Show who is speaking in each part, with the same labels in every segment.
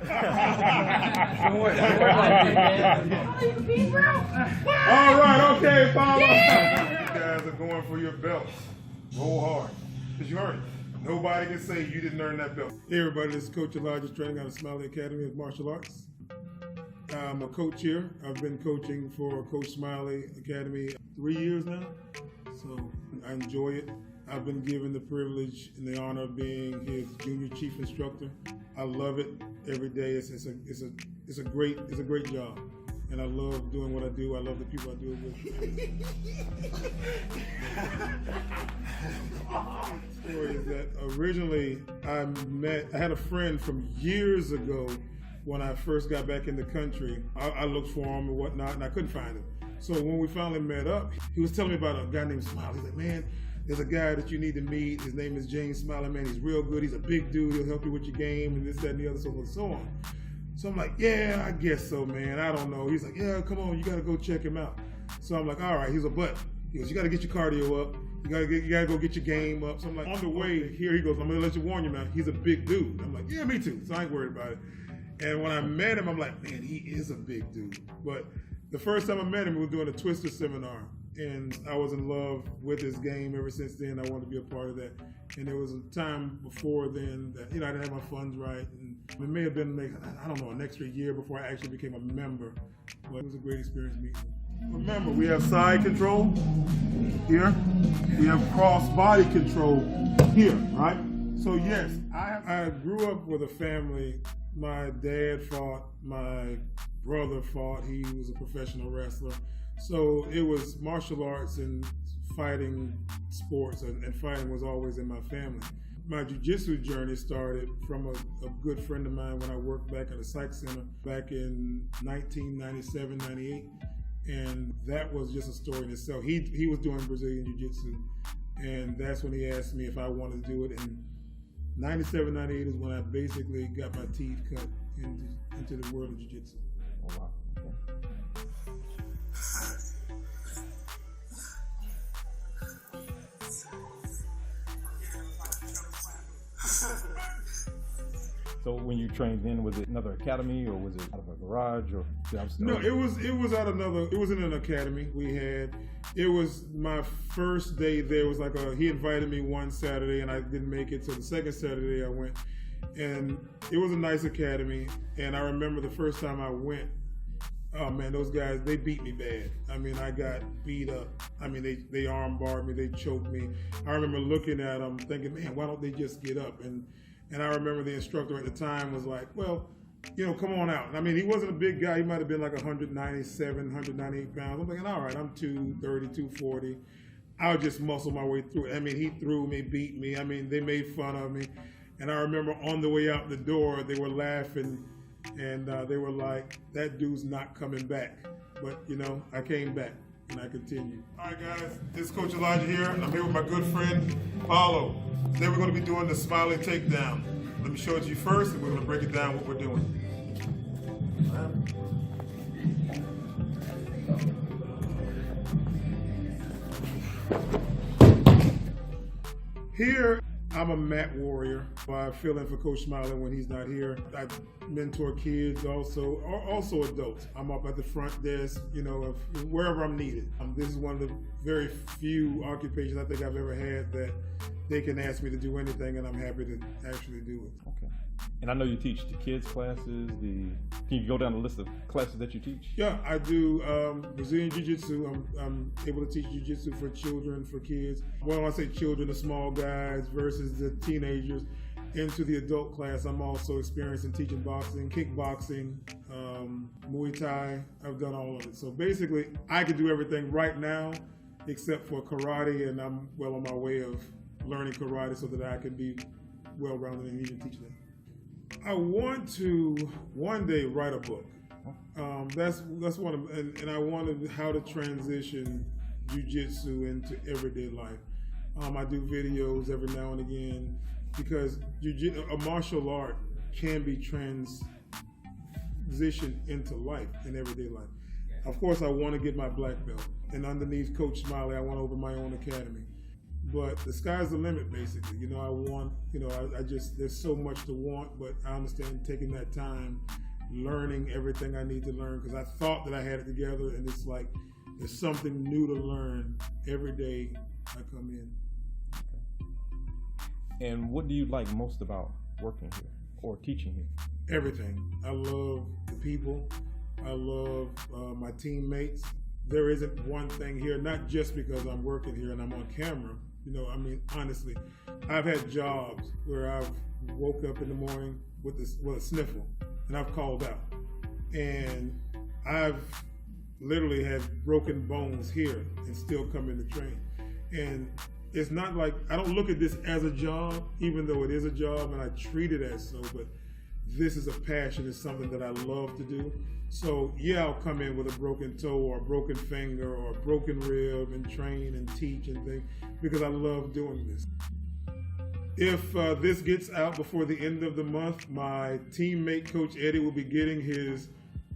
Speaker 1: All right, okay, follow. You guys are going for your belts. Roll hard. Because you earned it. Nobody can say you didn't earn that belt. Hey everybody, this is Coach Elijah training out of Smiley Academy of Martial Arts. I'm a coach here. I've been coaching for Coach Smiley Academy 3 years now, so I enjoy it. I've been given the privilege and the honor of being his junior chief instructor. I love it every day. It's a great job, and I love doing what I do. I love the people I do it with. The story is that originally I had a friend from years ago. When I first got back in the country, I looked for him and whatnot, and I couldn't find him. So when we finally met up, he was telling me about a guy named Smiley. He's like, man, there's a guy that you need to meet. His name is James Smiley, man. He's real good. He's a big dude. He'll help you with your game and this, that, and the other, so on and so on. So I'm like, yeah, I guess so, man. I don't know. He's like, yeah, come on, you got to go check him out. So I'm like, all right. He's a but. He goes, you got to get your cardio up. You gotta go get your game up. So I'm like, on the way here, he goes, I'm gonna let you warn you, man. He's a big dude. I'm like, yeah, me too. So I ain't worried about it. And when I met him, I'm like, man, he is a big dude. But the first time I met him, we were doing a Twister seminar. And I was in love with his game ever since then. I wanted to be a part of that. And there was a time before then that, I didn't have my funds right. And it may have been, I don't know, an extra year before I actually became a member. But it was a great experience meeting him. Remember, we have side control here. We have cross body control here, right? So yes, I grew up with a family. My dad fought, my brother fought, he was a professional wrestler. So it was martial arts and fighting sports, and fighting was always in my family. My jiu-jitsu journey started from a good friend of mine when I worked back at a psych center back in 1997, 98. And that was just a story in itself. He was doing Brazilian jiu-jitsu, and that's when he asked me if I wanted to do it. And 97, 98 is when I basically got my teeth cut into the world of jiu-jitsu.
Speaker 2: Oh, wow. Okay. So when you trained in, was it another academy or was it out of a garage or?
Speaker 1: No, it was in an academy we had. It was my first day there. It was like he invited me one Saturday and I didn't make it. So the second Saturday I went, and it was a nice academy. And I remember the first time I went, oh man, those guys, they beat me bad. I mean, I got beat up. I mean, they arm barred me, they choked me. I remember looking at them thinking, man, why don't they just get up? And I remember the instructor at the time was like, well, come on out. I mean, he wasn't a big guy. He might have been like 197, 198 pounds. I'm thinking, all right, I'm 230, 240. I'll just muscle my way through it. I mean, he threw me, beat me. I mean, they made fun of me. And I remember on the way out the door, they were laughing and they were like, that dude's not coming back. But, I came back and I continued. All right, guys, this is Coach Elijah here. I'm here with my good friend, Paulo. Today we're going to be doing the Smiley takedown. Let me show it to you first, and we're going to break it down what we're doing. Here, I'm a mat warrior. I fill in for Coach Smiley when he's not here. I mentor kids also adults. I'm up at the front desk, wherever I'm needed. This is one of the very few occupations I think I've ever had that they can ask me to do anything and I'm happy to actually do it.
Speaker 2: Okay. And I know you teach the kids classes. Can you go down the list of classes that you teach?
Speaker 1: Yeah, I do Brazilian Jiu-Jitsu. I'm able to teach Jiu-Jitsu for children, for kids. Well, when I say children, the small guys versus the teenagers. Into the adult class, I'm also experienced in teaching boxing, kickboxing, Muay Thai. I've done all of it. So basically, I can do everything right now except for karate, and I'm well on my way of learning karate so that I can be well-rounded and even teach that. I want to one day write a book. That's one of, and I wanted how to transition jiu-jitsu into everyday life. I do videos every now and again because a martial art can be transitioned into life, in everyday life. Of course, I want to get my black belt, and underneath Coach Smiley, I want to open my own academy. but the sky's the limit, basically. You know, I want, you know, I just, there's so much to want, but I understand taking that time, learning everything I need to learn, because I thought that I had it together, and it's like there's something new to learn every day I come in.
Speaker 2: And what do you like most about working here or teaching here?
Speaker 1: Everything. I love the people. I love my teammates. There isn't one thing here, not just because I'm working here and I'm on camera. You know, I mean, honestly, I've had jobs where I've woke up in the morning with a sniffle, and I've called out. And I've literally had broken bones here and still come in to train. And it's not like, I don't look at this as a job, even though it is a job and I treat it as so, but this is a passion. It's something that I love to do. So yeah, I'll come in with a broken toe or a broken finger or a broken rib and train and teach and things because I love doing this. If this gets out before the end of the month, my teammate, Coach Eddie, will be getting his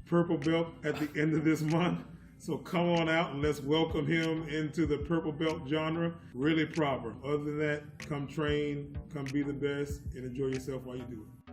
Speaker 1: purple belt at the end of this month. So come on out and let's welcome him into the purple belt genre. Really proper. Other than that, come train, come be the best, and enjoy yourself while you do it.